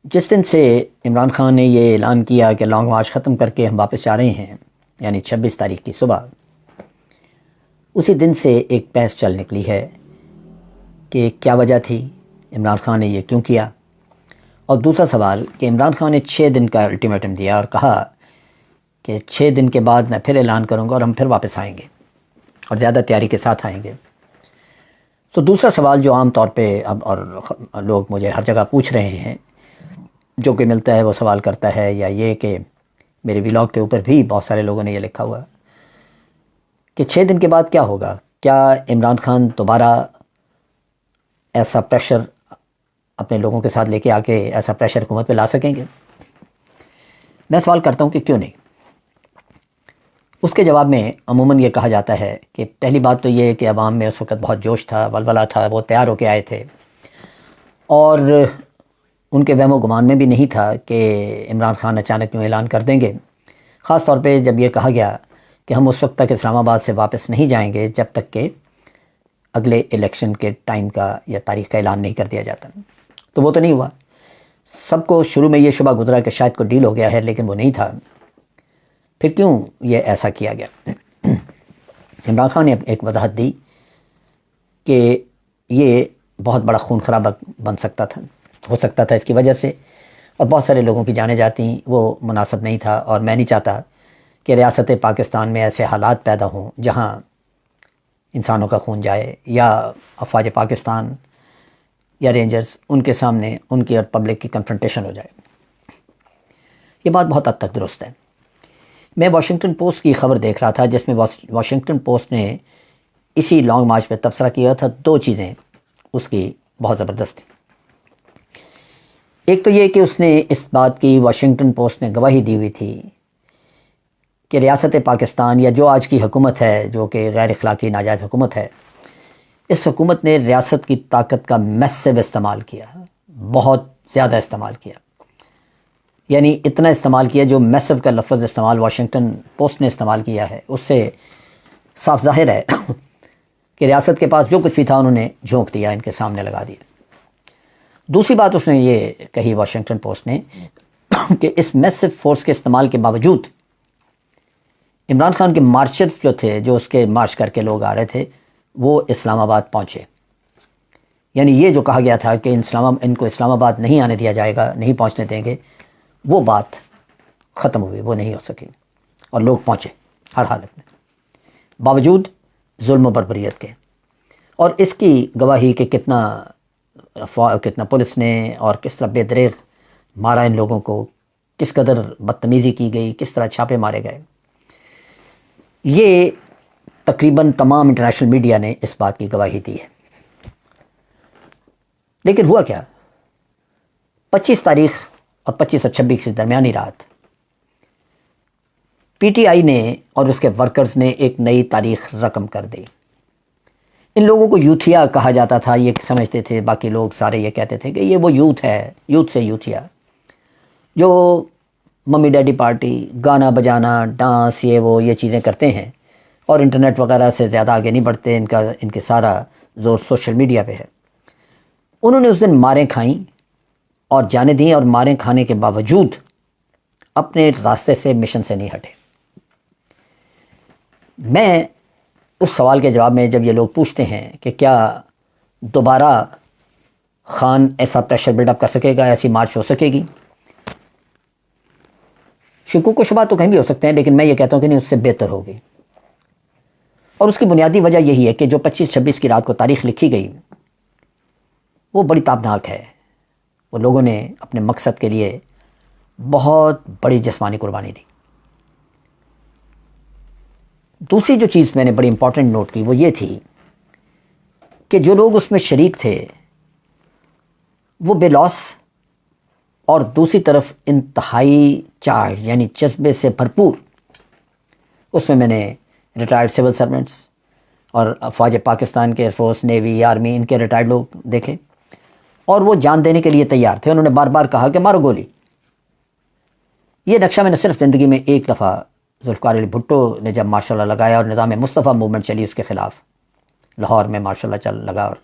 جس دن سے عمران خان نے یہ اعلان کیا کہ لانگ مارچ ختم کر کے ہم واپس جا رہے ہیں، یعنی 26 تاریخ کی صبح، اسی دن سے ایک بحث چل نکلی ہے کہ کیا وجہ تھی، عمران خان نے یہ کیوں کیا، اور دوسرا سوال کہ عمران خان نے 6 دن کا الٹیمیٹم دیا اور کہا کہ 6 دن کے بعد میں پھر اعلان کروں گا اور ہم پھر واپس آئیں گے اور زیادہ تیاری کے ساتھ آئیں گے۔ تو دوسرا سوال جو عام طور پہ اب اور لوگ مجھے ہر جگہ پوچھ رہے ہیں، جو کہ ملتا ہے وہ سوال کرتا ہے، یا یہ کہ میرے ولاگ کے اوپر بھی بہت سارے لوگوں نے یہ لکھا ہوا کہ 6 دن کے بعد کیا ہوگا، کیا عمران خان دوبارہ ایسا پریشر اپنے لوگوں کے ساتھ لے کے آ کے ایسا پریشر حکومت پہ لا سکیں گے؟ میں سوال کرتا ہوں کہ کیوں نہیں۔ اس کے جواب میں عموماً یہ کہا جاتا ہے کہ پہلی بات تو یہ کہ عوام میں اس وقت بہت جوش تھا، ولولہ تھا، وہ تیار ہو کے آئے تھے، اور ان کے وہم و گمان میں بھی نہیں تھا کہ عمران خان اچانک یوں اعلان کر دیں گے، خاص طور پہ جب یہ کہا گیا کہ ہم اس وقت تک اسلام آباد سے واپس نہیں جائیں گے جب تک کہ اگلے الیکشن کے ٹائم کا یا تاریخ کا اعلان نہیں کر دیا جاتا۔ تو وہ تو نہیں ہوا۔ سب کو شروع میں یہ شبہ گزرا کہ شاید کوئی ڈیل ہو گیا ہے، لیکن وہ نہیں تھا۔ پھر کیوں یہ ایسا کیا گیا؟ عمران خان نے ایک وضاحت دی کہ یہ بہت بڑا خون خرابہ ہو سکتا تھا اس کی وجہ سے، اور بہت سارے لوگوں کی جانیں جاتی، وہ مناسب نہیں تھا، اور میں نہیں چاہتا کہ ریاست پاکستان میں ایسے حالات پیدا ہوں جہاں انسانوں کا خون جائے، یا افواج پاکستان یا رینجرز ان کے سامنے ان کی اور پبلک کی کنفرنٹیشن ہو جائے۔ یہ بات بہت حد تک درست ہے۔ میں واشنگٹن پوسٹ کی خبر دیکھ رہا تھا جس میں واشنگٹن پوسٹ نے اسی لانگ مارچ پہ تبصرہ کیا تھا۔ 2 چیزیں اس کی بہت زبردست تھیں۔ ایک تو یہ کہ اس نے اس بات کی واشنگٹن پوسٹ نے گواہی دی ہوئی تھی کہ ریاست پاکستان یا جو آج کی حکومت ہے، جو کہ غیر اخلاقی ناجائز حکومت ہے، اس حکومت نے ریاست کی طاقت کا میسو استعمال کیا، بہت زیادہ استعمال کیا، یعنی اتنا استعمال کیا جو میسو کا لفظ استعمال واشنگٹن پوسٹ نے استعمال کیا ہے، اس سے صاف ظاہر ہے کہ ریاست کے پاس جو کچھ بھی تھا انہوں نے جھونک دیا، ان کے سامنے لگا دیا۔ دوسری بات اس نے یہ کہی واشنگٹن پوسٹ نے کہ اس میسو فورس کے استعمال کے باوجود عمران خان کے مارچرز جو تھے، جو اس کے مارچ کر کے لوگ آ رہے تھے، وہ اسلام آباد پہنچے۔ یعنی یہ جو کہا گیا تھا کہ ان کو اسلام آباد نہیں آنے دیا جائے گا، نہیں پہنچنے دیں گے، وہ بات ختم ہوئی، وہ نہیں ہو سکی، اور لوگ پہنچے ہر حالت میں باوجود ظلم و بربریت کے۔ اور اس کی گواہی کہ کتنا پولیس نے اور کس طرح بے دریغ مارا ان لوگوں کو، کس قدر بدتمیزی کی گئی، کس طرح چھاپے مارے گئے، یہ تقریباً تمام انٹرنیشنل میڈیا نے اس بات کی گواہی دی ہے۔ لیکن ہوا کیا؟ 25 تاریخ اور 25 اور 26 کی درمیانی رات پی ٹی آئی نے اور اس کے ورکرز نے ایک نئی تاریخ رقم کر دی۔ ان لوگوں کو یوتھیا کہا جاتا تھا، یہ سمجھتے تھے، باقی لوگ سارے یہ کہتے تھے کہ یہ وہ یوتھ ہے، یوتھ سے یوتھیا، جو ممی ڈیڈی پارٹی، گانا بجانا، ڈانس، یہ چیزیں کرتے ہیں، اور انٹرنیٹ وغیرہ سے زیادہ آگے نہیں بڑھتے، ان کے سارا زور سوشل میڈیا پہ ہے۔ انہوں نے اس دن ماریں کھائیں اور جانے دیں، اور ماریں کھانے کے باوجود اپنے راستے سے، مشن سے نہیں ہٹے۔ میں اس سوال کے جواب میں، جب یہ لوگ پوچھتے ہیں کہ کیا دوبارہ خان ایسا پریشر بلڈ اپ کر سکے گا، ایسی مارچ ہو سکے گی، شکوک و شبہات تو کہیں بھی ہو سکتے ہیں، لیکن میں یہ کہتا ہوں کہ نہیں، اس سے بہتر ہوگی۔ اور اس کی بنیادی وجہ یہی ہے کہ جو 25-26 کی رات کو تاریخ لکھی گئی، وہ بڑی تابناک ہے۔ وہ لوگوں نے اپنے مقصد کے لیے بہت بڑی جسمانی قربانی دی۔ دوسری جو چیز میں نے بڑی امپورٹنٹ نوٹ کی وہ یہ تھی کہ جو لوگ اس میں شریک تھے وہ بے لوث، اور دوسری طرف انتہائی چارج، یعنی جذبے سے بھرپور۔ اس میں نے ریٹائرڈ سول سرونٹس اور افواج پاکستان کے ایئر فورس، نیوی، آرمی، ان کے ریٹائرڈ لوگ دیکھے، اور وہ جان دینے کے لیے تیار تھے۔ انہوں نے بار بار کہا کہ مارو گولی۔ یہ نقشہ میں نے صرف زندگی میں ایک دفعہ ذوالفقار علی بھٹو نے جب مارشاء اللہ لگایا اور نظام مصطفیٰ موومنٹ چلی اس کے خلاف، لاہور میں مارشاء اللہ لگا، اور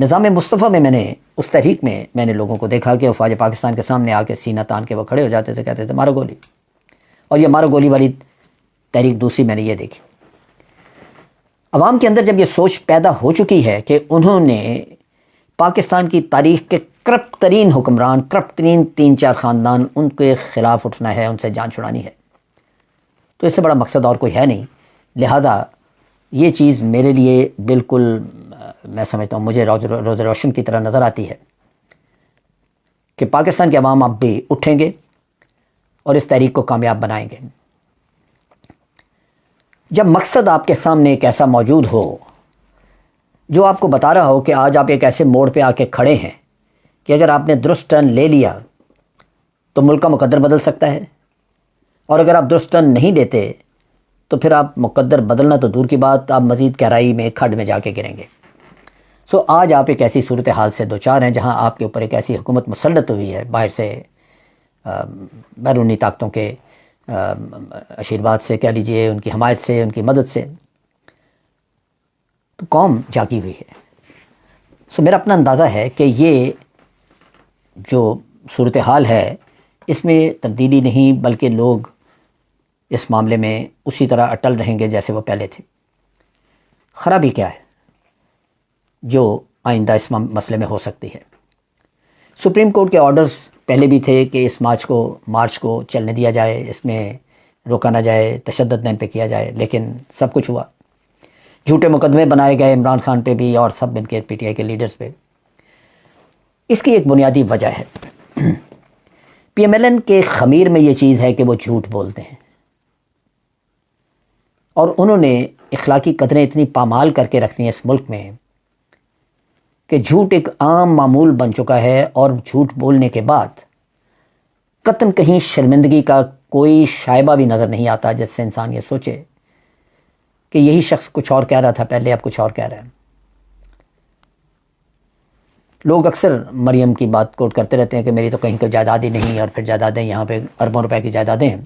نظام مصطفیٰ میں میں نے اس تحریک میں نے لوگوں کو دیکھا کہ افواج پاکستان کے سامنے آ کے سینہ تان کے وہ کھڑے ہو جاتے تھے، کہتے تھے مارو گولی، اور یہ مارو گولی والی تحریک دوسری میں نے یہ دیکھی۔ عوام کے اندر جب یہ سوچ پیدا ہو چکی ہے کہ انہوں نے پاکستان کی تاریخ کے کرپٹ ترین حکمران، کرپٹ ترین 3-4 خاندان، ان کے خلاف اٹھنا ہے، ان سے جان چھڑانی ہے، تو اس سے بڑا مقصد اور کوئی ہے نہیں۔ لہٰذا یہ چیز میرے لیے بالکل میں سمجھتا ہوں، مجھے روز روشن کی طرح نظر آتی ہے کہ پاکستان کے عوام اب بھی اٹھیں گے اور اس تحریک کو کامیاب بنائیں گے۔ جب مقصد آپ کے سامنے ایک ایسا موجود ہو جو آپ کو بتا رہا ہو کہ آج آپ ایک ایسے موڑ پہ آ کے کھڑے ہیں کہ اگر آپ نے درست ٹرن لے لیا تو ملک کا مقدر بدل سکتا ہے، اور اگر آپ درست ٹرن نہیں لیتے تو پھر آپ مقدر بدلنا تو دور کی بات، آپ مزید گہرائی میں کھڈ میں جا کے گریں گے۔ سو آج آپ ایک ایسی صورتحال سے دوچار ہیں جہاں آپ کے اوپر ایک ایسی حکومت مسلط ہوئی ہے، باہر سے بیرونی طاقتوں کے آشیرواد سے کہہ لیجئے، ان کی حمایت سے، ان کی مدد سے، تو قوم جاگی ہوئی ہے۔ سو میرا اپنا اندازہ ہے کہ یہ جو صورتحال ہے اس میں تبدیلی نہیں، بلکہ لوگ اس معاملے میں اسی طرح اٹل رہیں گے جیسے وہ پہلے تھے۔ خرابی کیا ہے جو آئندہ اس مسئلے میں ہو سکتی ہے؟ سپریم کورٹ کے آرڈرز پہلے بھی تھے کہ اس مارچ کو چلنے دیا جائے، اس میں روکا نہ جائے، تشدد نہ پہ کیا جائے، لیکن سب کچھ ہوا۔ جھوٹے مقدمے بنائے گئے عمران خان پہ بھی اور سب ان کے پی ٹی آئی کے لیڈرز پہ۔ اس کی ایک بنیادی وجہ ہے پی ایم ایل این کے خمیر میں یہ چیز ہے کہ وہ جھوٹ بولتے ہیں، اور انہوں نے اخلاقی قدریں اتنی پامال کر کے رکھتی ہیں اس ملک میں کہ جھوٹ ایک عام معمول بن چکا ہے، اور جھوٹ بولنے کے بعد قطعاً کہیں شرمندگی کا کوئی شائبہ بھی نظر نہیں آتا جس سے انسان یہ سوچے کہ یہی شخص کچھ اور کہہ رہا تھا پہلے، اب کچھ اور کہہ رہا ہے۔ لوگ اکثر مریم کی بات کوٹ کرتے رہتے ہیں کہ میری تو کہیں کوئی جائیداد ہی نہیں، اور پھر جائیدادیں یہاں پہ اربوں روپے کی جائیدادیں ہیں،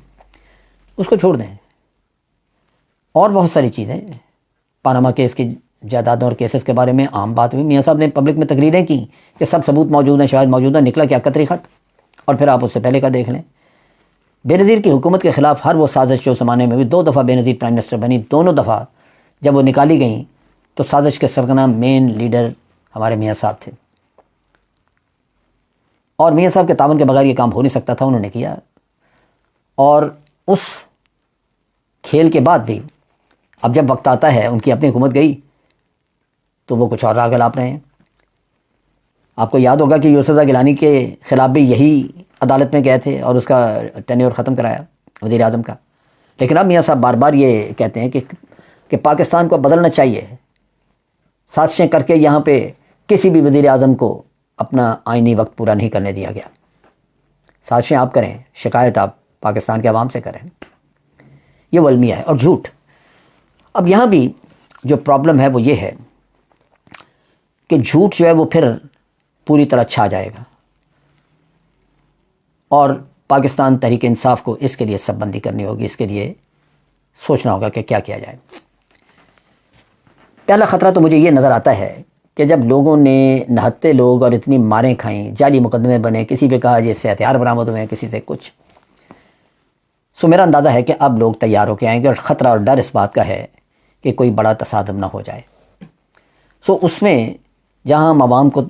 اس کو چھوڑ دیں۔ اور بہت ساری چیزیں، پاناما کیس کی جائیدادوں اور کیسز کے بارے میں عام بات ہوئی، میاں صاحب نے پبلک میں تقریریں کی کہ سب ثبوت موجود ہیں، شاید موجود ہیں، نکلا کیا قطری خط، اور پھر آپ اس سے پہلے کا دیکھ لیں۔ بے نظیر کی حکومت کے خلاف ہر وہ سازش جو زمانے میں بھی 2 دفعہ بے نظیر پرائم منسٹر بنی، دونوں دفعہ جب وہ نکالی گئیں تو سازش کے سرگنا مین لیڈر ہمارے میاں صاحب تھے، اور میاں صاحب کے تعاون کے بغیر یہ کام ہو نہیں سکتا تھا، انہوں نے کیا۔ اور اس کھیل کے بعد بھی اب جب وقت آتا ہے، ان کی اپنی حکومت گئی تو وہ کچھ اور راگ الاپ رہے ہیں۔ آپ کو یاد ہوگا کہ یوسف رضا گیلانی کے خلاف بھی یہی عدالت میں گئے تھے اور اس کا ٹینیور ختم کرایا وزیر اعظم کا، لیکن اب میاں صاحب بار بار یہ کہتے ہیں کہ پاکستان کو بدلنا چاہیے، سازشیں کر کے یہاں پہ کسی بھی وزیر اعظم کو اپنا آئینی وقت پورا نہیں کرنے دیا گیا۔ سازشیں آپ کریں، شکایت آپ پاکستان کے عوام سے کریں، یہ وہ المیہ ہے۔ اور جھوٹ، اب یہاں بھی جو پرابلم ہے وہ یہ ہے کہ جھوٹ جو ہے وہ پھر پوری طرح چھا جائے گا، اور پاکستان تحریک انصاف کو اس کے لیے سب بندی کرنی ہوگی، اس کے لیے سوچنا ہوگا کہ کیا کیا جائے۔ پہلا خطرہ تو مجھے یہ نظر آتا ہے کہ جب لوگوں نے نہتے لوگ اور اتنی ماریں کھائیں، جعلی مقدمے بنے، کسی پہ کہا جس سے ہتھیار برآمد ہوئے ہیں، کسی سے کچھ، سو میرا اندازہ ہے کہ اب لوگ تیار ہو کے آئیں گے، اور خطرہ اور ڈر اس بات کا ہے کہ کوئی بڑا تصادم نہ ہو جائے۔ سو اس میں جہاں ہم عوام کو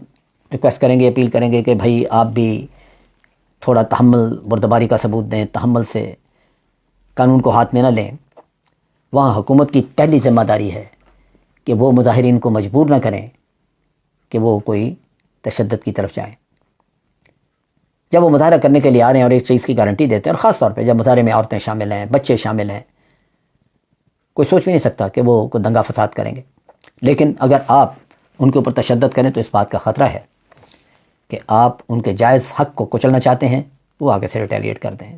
ریکویسٹ کریں گے، اپیل کریں گے کہ بھائی آپ بھی تھوڑا تحمل بردباری کا ثبوت دیں، تحمل سے قانون کو ہاتھ میں نہ لیں، وہاں حکومت کی پہلی ذمہ داری ہے کہ وہ مظاہرین کو مجبور نہ کریں کہ وہ کوئی تشدد کی طرف جائیں۔ جب وہ مظاہرہ کرنے کے لیے آ رہے ہیں اور ایک چیز کی گارنٹی دیتے ہیں، اور خاص طور پہ جب مظاہرے میں عورتیں شامل ہیں، بچے شامل ہیں، کوئی سوچ بھی نہیں سکتا کہ وہ کوئی دنگا فساد کریں گے، لیکن اگر آپ ان کے اوپر تشدد کریں تو اس بات کا خطرہ ہے کہ آپ ان کے جائز حق کو کچلنا چاہتے ہیں، وہ آگے سے ریٹیلیٹ کر دیں۔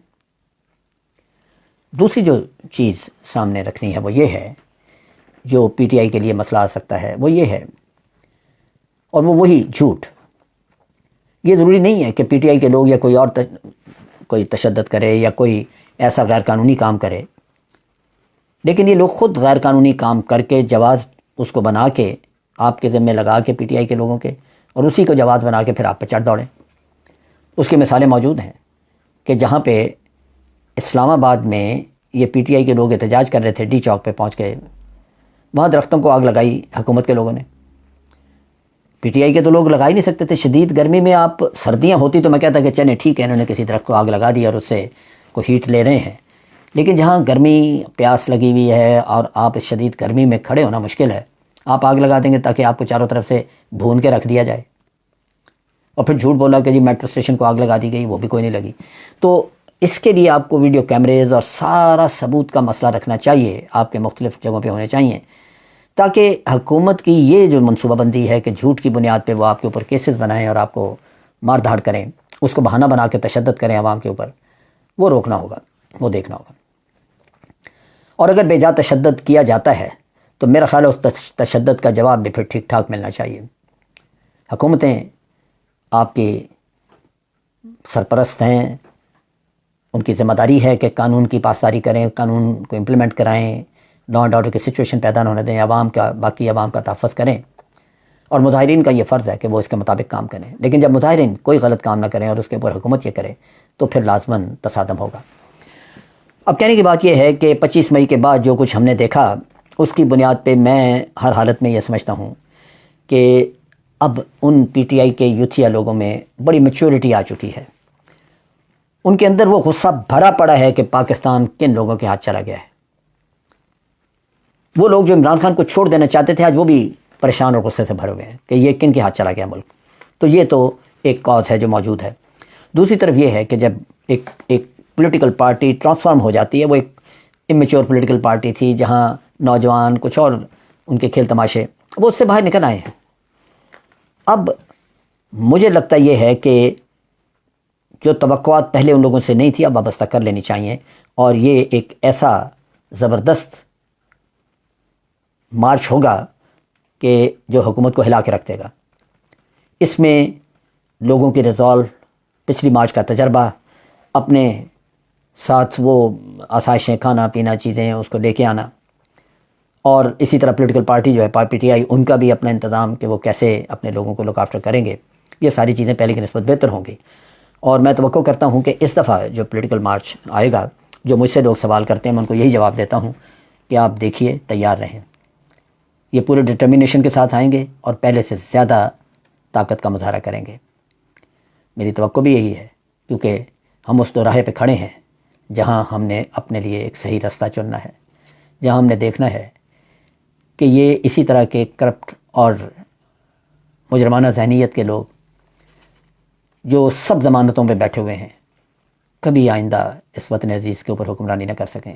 دوسری جو چیز سامنے رکھنی ہے وہ یہ ہے، جو پی ٹی آئی کے لیے مسئلہ آ سکتا ہے وہ یہ ہے، اور وہی جھوٹ۔ یہ ضروری نہیں ہے کہ پی ٹی آئی کے لوگ یا کوئی اور کوئی تشدد کرے یا کوئی ایسا غیر قانونی کام کرے، لیکن یہ لوگ خود غیر قانونی کام کر کے جواز اس کو بنا کے آپ کے ذمے لگا کے پی ٹی آئی کے لوگوں کے، اور اسی کو جواب بنا کے پھر آپ پہ چڑھ دوڑیں۔ اس کی مثالیں موجود ہیں کہ جہاں پہ اسلام آباد میں یہ پی ٹی آئی کے لوگ احتجاج کر رہے تھے، ڈی چوک پہ پہنچ کے وہاں درختوں کو آگ لگائی حکومت کے لوگوں نے۔ پی ٹی آئی کے تو لوگ لگا ہی نہیں سکتے تھے، شدید گرمی میں آپ، سردیاں ہوتی تو میں کہتا کہ چلیں ٹھیک ہے، انہوں نے کسی درخت کو آگ لگا دی اور اس سے کوئی ہیٹ لے رہے ہیں، لیکن جہاں گرمی پیاس لگی ہوئی ہے اور آپ اس شدید گرمی میں کھڑے ہونا مشکل ہے، آپ آگ لگا دیں گے تاکہ آپ کو چاروں طرف سے بھون کے رکھ دیا جائے، اور پھر جھوٹ بولا کہ جی میٹرو اسٹیشن کو آگ لگا دی گئی، وہ بھی کوئی نہیں لگی۔ تو اس کے لیے آپ کو ویڈیو کیمریز اور سارا ثبوت کا مسئلہ رکھنا چاہیے، آپ کے مختلف جگہوں پہ ہونے چاہیے، تاکہ حکومت کی یہ جو منصوبہ بندی ہے کہ جھوٹ کی بنیاد پہ وہ آپ کے اوپر کیسز بنائیں اور آپ کو مار دھاڑ کریں، اس کو بہانہ بنا کے تشدد کریں عوام کے اوپر، وہ روکنا ہوگا، وہ دیکھنا ہوگا۔ اور اگر بے جا تشدد کیا جاتا ہے تو میرا خیال ہے اس تشدد کا جواب بھی پھر ٹھیک ٹھاک ملنا چاہیے۔ حکومتیں آپ کی سرپرست ہیں، ان کی ذمہ داری ہے کہ قانون کی پاسداری کریں، قانون کو امپلیمنٹ کرائیں، لا اینڈ آرڈر کی سچویشن پیدا نہ ہونے دیں، باقی عوام کا تحفظ کریں، اور مظاہرین کا یہ فرض ہے کہ وہ اس کے مطابق کام کریں۔ لیکن جب مظاہرین کوئی غلط کام نہ کریں اور اس کے اوپر حکومت یہ کرے تو پھر لازماً تصادم ہوگا۔ اب کہنے کی بات یہ ہے کہ 25 مئی کے بعد جو کچھ ہم نے دیکھا، اس کی بنیاد پہ میں ہر حالت میں یہ سمجھتا ہوں کہ اب ان پی ٹی آئی کے یوتھیا لوگوں میں بڑی میچورٹی آ چکی ہے، ان کے اندر وہ غصہ بھرا پڑا ہے کہ پاکستان کن لوگوں کے ہاتھ چلا گیا ہے۔ وہ لوگ جو عمران خان کو چھوڑ دینا چاہتے تھے، آج وہ بھی پریشان اور غصے سے بھرے ہوئے ہیں کہ یہ کن کے ہاتھ چلا گیا ملک۔ تو یہ تو ایک کاز ہے جو موجود ہے۔ دوسری طرف یہ ہے کہ جب ایک پولیٹیکل پارٹی ٹرانسفارم ہو جاتی ہے، وہ ایک امیچور پولیٹیکل پارٹی تھی جہاں نوجوان کچھ اور ان کے کھیل تماشے، وہ اس سے باہر نکل آئے ہیں۔ اب مجھے لگتا یہ ہے کہ جو توقعات پہلے ان لوگوں سے نہیں تھی اب وابستہ کر لینی چاہیے، اور یہ ایک ایسا زبردست مارچ ہوگا کہ جو حکومت کو ہلا کے رکھ دے گا۔ اس میں لوگوں کی ریزالو، پچھلی مارچ کا تجربہ، اپنے ساتھ وہ آسائشیں، کھانا پینا چیزیں اس کو لے کے آنا، اور اسی طرح پولیٹیکل پارٹی جو ہے پی ٹی آئی، ان کا بھی اپنا انتظام کہ وہ کیسے اپنے لوگوں کو لک آفٹر کریں گے، یہ ساری چیزیں پہلے کی نسبت بہتر ہوں گی۔ اور میں توقع کرتا ہوں کہ اس دفعہ جو پولیٹیکل مارچ آئے گا، جو مجھ سے لوگ سوال کرتے ہیں میں ان کو یہی جواب دیتا ہوں کہ آپ دیکھیے، تیار رہیں، یہ پورے ڈٹرمنیشن کے ساتھ آئیں گے اور پہلے سے زیادہ طاقت کا مظاہرہ کریں گے۔ میری توقع بھی یہی ہے، کیونکہ ہم اس دوراہے پہ کھڑے ہیں جہاں ہم نے اپنے لیے ایک صحیح راستہ چننا ہے، جہاں ہم نے دیکھنا ہے کہ یہ اسی طرح کے کرپٹ اور مجرمانہ ذہنیت کے لوگ جو سب ضمانتوں پہ بیٹھے ہوئے ہیں، کبھی آئندہ اس وطن عزیز کے اوپر حکمرانی نہ کر سکیں۔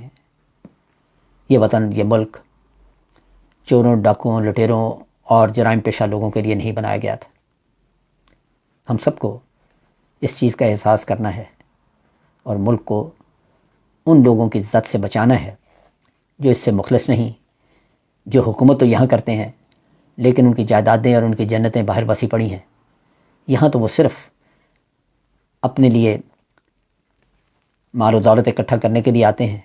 یہ وطن، یہ ملک چوروں، ڈاکوؤں، لٹیروں اور جرائم پیشہ لوگوں کے لیے نہیں بنایا گیا تھا۔ ہم سب کو اس چیز کا احساس کرنا ہے اور ملک کو ان لوگوں کی عزت سے بچانا ہے جو اس سے مخلص نہیں، جو حکومت تو یہاں کرتے ہیں لیکن ان کی جائیدادیں اور ان کی جنتیں باہر بسی پڑی ہیں۔ یہاں تو وہ صرف اپنے لیے مال و دولت اکٹھا کرنے کے لیے آتے ہیں،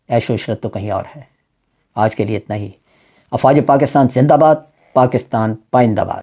عیش و عشرت تو کہیں اور ہے۔ آج کے لیے اتنا ہی۔ افواج پاکستان زندہ باد، پاکستان پائندہ باد۔